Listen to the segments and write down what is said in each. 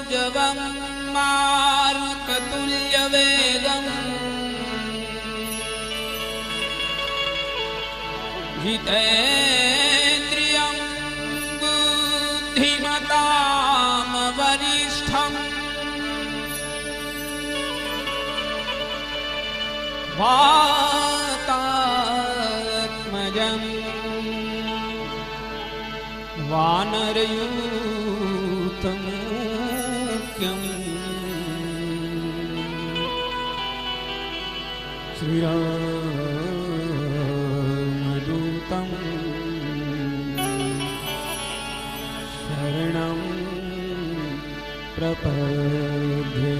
मनोजवं मारुततुल्यवेगम् जितेन्द्रियं बुद्धिमतां वरिष्ठम् वातात्मजं वानरयूथमुख्यम् श्रीरामदूतं शरणं प्रपद्ये।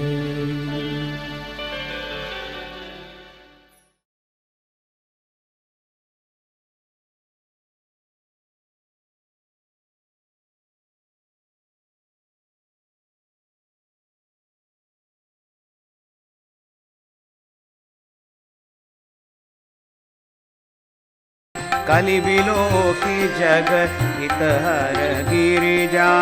कलिबिलोकी जग हितहर गिरिजा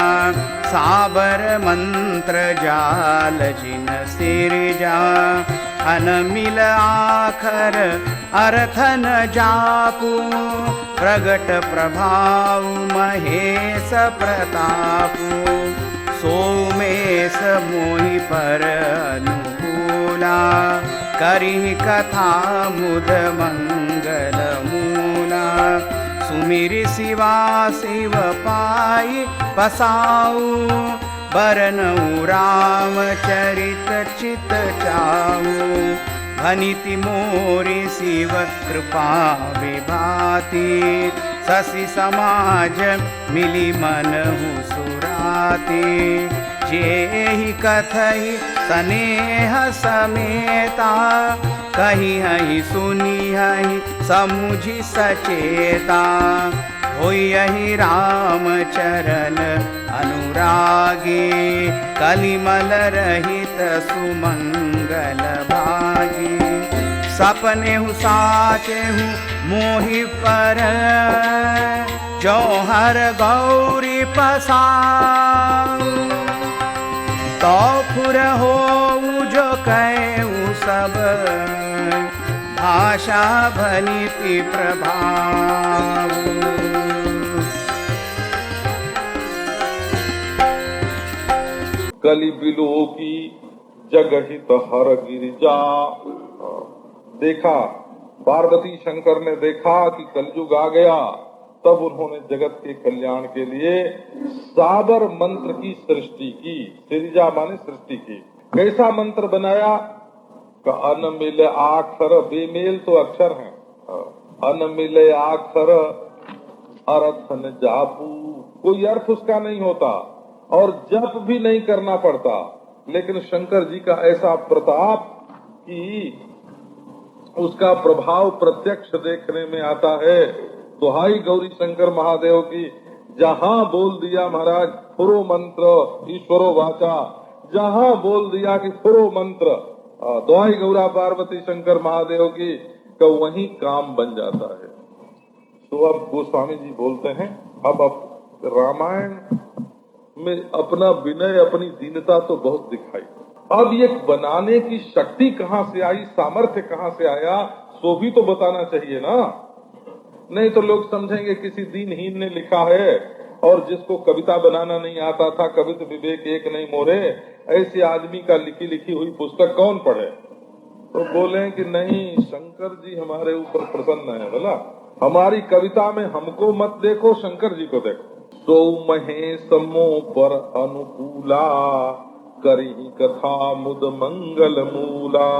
साबर मंत्र जाल जिन सिरजा अन मिल आखर अर्थन जापू प्रगट प्रभाव महेश प्रतापू सोमेश मोहि पर अनुकूला करी कथा मुद मंगल मूला सुमिरि शिवा शिव पाई पसाऊ बरनऊ राम चरित चित चाऊ भनिति मोरि शिव कृपा विभाति शशि समाज मिली मनहु सुराति जेहि कथहि स्नेह समेता कही हहि सुनी हहि समुझि सचेता होई यही राम चरण अनुरागी कलिमल रहित सुमंगल भागी सपने हूँ साचे हूँ मोहि पर जौहर गौरी पसाऊ तो फुर हो जो कहूँ सब भाषा भनिति प्रभाव कलि बिलोकी जगहित हर गिरिजा। देखा पार्वती शंकर ने देखा कि कलयुग आ गया, तब उन्होंने जगत के कल्याण के लिए साबर मंत्र की सृष्टि की। सिरिजा माने सृष्टि की। कैसा मंत्र बनाया? अन मिल आखर, बेमेल तो अक्षर हैं। अन मिले आखर अर्थन जापू, कोई अर्थ उसका नहीं होता और जप भी नहीं करना पड़ता। लेकिन शंकर जी का ऐसा प्रताप कि उसका प्रभाव प्रत्यक्ष देखने में आता है। दुहाई गौरी शंकर महादेव की, जहाँ बोल दिया महाराज फुरो मंत्र ईश्वरो वाचा, जहाँ बोल दिया कि फुरो मंत्र दुहाई गौरा पार्वती शंकर महादेव की, का वहीं काम बन जाता है। तो अब गोस्वामी जी बोलते हैं, अब रामायण में अपना विनय अपनी दीनता तो बहुत दिखाई, अब ये बनाने की शक्ति कहाँ से आई, सामर्थ्य कहाँ से आया, सो भी तो बताना चाहिए ना। नहीं तो लोग समझेंगे किसी दीनहीन ने लिखा है, और जिसको कविता बनाना नहीं आता था, कवित विवेक एक नहीं मोरे, ऐसे आदमी का लिखी लिखी हुई पुस्तक कौन पढ़े। तो बोले कि नहीं, शंकर जी हमारे ऊपर प्रसन्न है, बोला हमारी कविता में हमको मत देखो, शंकर जी को देखो। तो महेश मो पर अनुकूला करी कथा मुद मंगल मूला।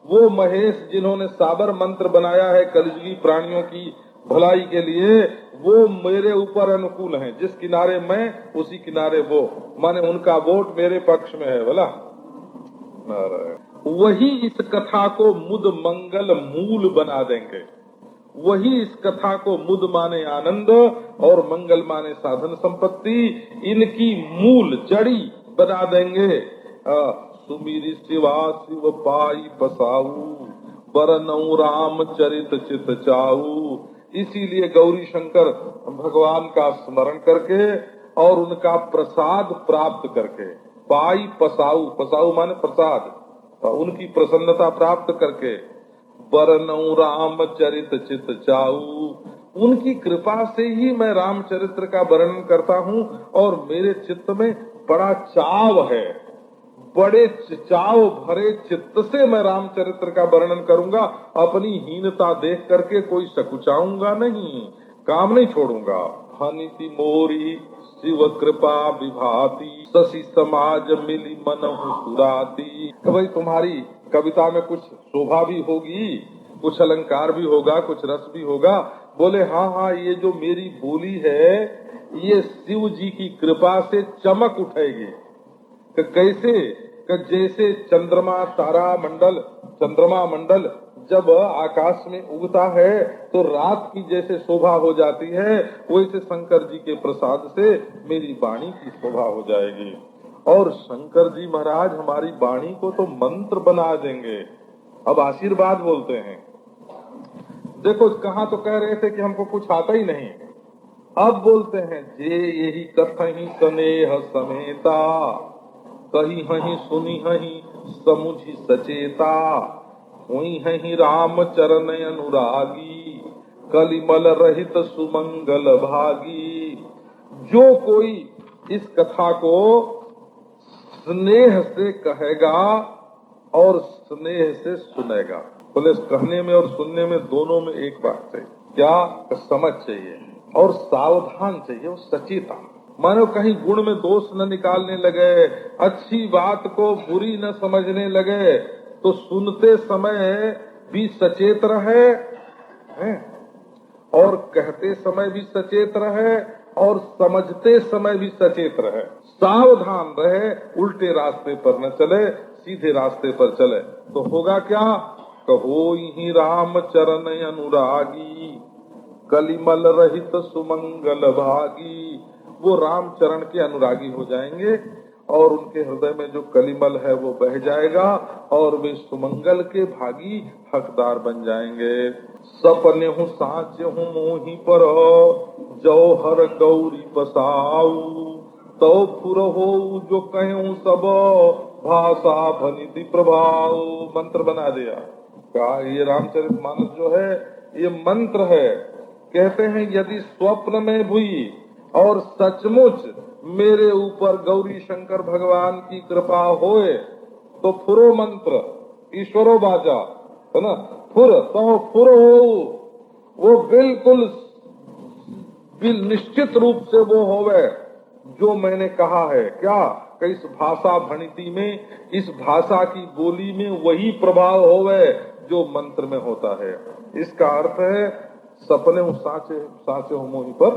वो महेश जिन्होंने साबर मंत्र बनाया है कलिजुगी प्राणियों की भलाई के लिए, वो मेरे ऊपर अनुकूल हैं। जिस किनारे मैं उसी किनारे वो, माने उनका वोट मेरे पक्ष में है। बोला वही इस कथा को मुद मंगल मूल बना देंगे। वही इस कथा को मुद माने आनंद और मंगल माने साधन संपत्ति, इनकी मूल जड़ी बना देंगे। सुमिरि शिवा शिव पाई पसाऊ बरनऊ राम चरित चित चाऊ। इसीलिए गौरी शंकर भगवान का स्मरण करके और उनका प्रसाद प्राप्त करके पाई पसाऊ, पसाऊ माने प्रसाद, उनकी प्रसन्नता प्राप्त करके बरनऊ रामचरित चित चाऊ, उनकी कृपा से ही मैं रामचरित्र का वर्णन करता हूँ और मेरे चित्त में बड़ा चाव है, बड़े चाव भरे चित्त से मैं रामचरित्र का वर्णन करूंगा। अपनी हीनता देख करके कोई सकुचाऊंगा नहीं, काम नहीं छोड़ूंगा। हनिति मोरी शिव कृपा विभाति, शशि समाज मिली मनहु सुराती। भाई तुम्हारी कविता में कुछ शोभा भी होगी, कुछ अलंकार भी होगा, कुछ रस भी होगा। बोले हाँ हाँ, ये जो मेरी बोली है ये शिव जी की कृपा से चमक उठेगी। कैसे? जैसे चंद्रमा तारा मंडल, चंद्रमा मंडल जब आकाश में उगता है तो रात की जैसे शोभा हो जाती है, वैसे शंकर जी के प्रसाद से मेरी वाणी की शोभा हो जाएगी। और शंकर जी महाराज हमारी वाणी को तो मंत्र बना देंगे। अब आशीर्वाद बोलते हैं। देखो कहाँ तो कह रहे थे कि हमको कुछ आता ही नहीं, अब बोलते हैं जे यही कथहि स्नेह समेता, कही हही सुनी हही समुझी सचेता, हुई हही राम चरण अनुरागी, कलिमल रहित सुमंगल भागी। जो कोई इस कथा को स्नेह से कहेगा और स्नेह से सुनेगा, बोले कहने में और सुनने में दोनों में एक बात चाहिए, क्या? समझ चाहिए और सावधान चाहिए, वो सचेता। मानो कहीं गुण में दोष न निकालने लगे, अच्छी बात को बुरी न समझने लगे, तो सुनते समय भी सचेत रहे और कहते समय भी सचेत रहे और समझते समय भी सचेत रहे, सावधान रहे, उल्टे रास्ते पर न चले, सीधे रास्ते पर चले। तो होगा क्या? कहो ही राम चरण अनुरागी, कलिमल रहित सुमंगल भागी। वो राम चरण के अनुरागी हो जाएंगे और उनके हृदय में जो कलिमल है वो बह जाएगा और वे सुमंगल के भागी हकदार बन जाएंगे। सपने हूँ साच हूँ मोही पर, जो हर गौरी बसाऊ, तो फुर हो जो कहूँ सब, भाषा भनिति प्रभाव। मंत्र बना दिया। क्या ये रामचरितमानस जो है ये मंत्र है। कहते हैं यदि स्वप्न में भी और सचमुच मेरे ऊपर गौरी शंकर भगवान की कृपा होए तो फुरो मंत्र ईश्वरो बाजा, है ना, फुर तो फुर हो, वो बिल्कुल निश्चित रूप से वो होवे जो मैंने कहा है। क्या? कि इस भाषा भणिति में, इस भाषा की बोली में वही प्रभाव होवे जो मंत्र में होता है। इसका अर्थ है सपने साचे साचे हो मोही पर।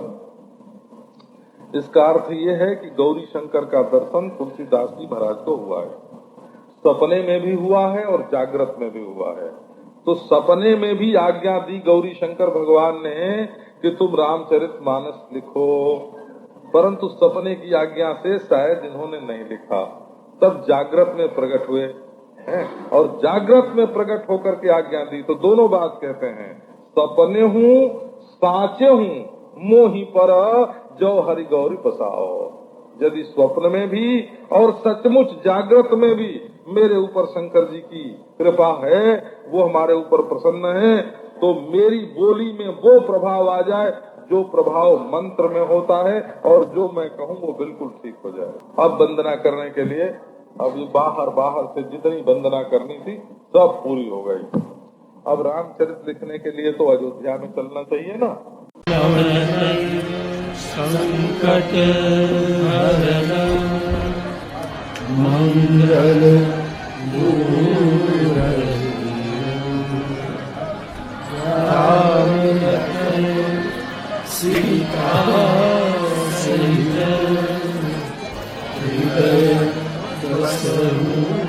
इसका अर्थ ये है कि गौरी शंकर का दर्शन तुलसीदास जी महाराज को हुआ है, सपने में भी हुआ है और जागृत में भी हुआ है। तो सपने में भी आज्ञा दी गौरी शंकर भगवान ने कि तुम रामचरितमानस लिखो, परंतु सपने की आज्ञा से शायद इन्होंने नहीं लिखा। तब जागृत में प्रकट हुए हैं और जागृत में प्रकट होकर के आज्ञा दी। तो दोनों बात कहते हैं, सपने हूँ साचे हूँ मोही पर, जो हरि गौरी बसाओ। यदि स्वप्न में भी और सचमुच जागृत में भी मेरे ऊपर शंकर जी की कृपा है, वो हमारे ऊपर प्रसन्न है, तो मेरी बोली में वो प्रभाव आ जाए जो प्रभाव मंत्र में होता है और जो मैं कहूँ वो बिल्कुल ठीक हो जाए। अब वंदना करने के लिए अब ये बाहर से जितनी वंदना करनी थी सब पूरी हो गई। अब रामचरित लिखने के लिए तो अयोध्या में चलना चाहिए ना। संकट हरण मंगल दूर राम लखन सीता सहित हृदय बसहु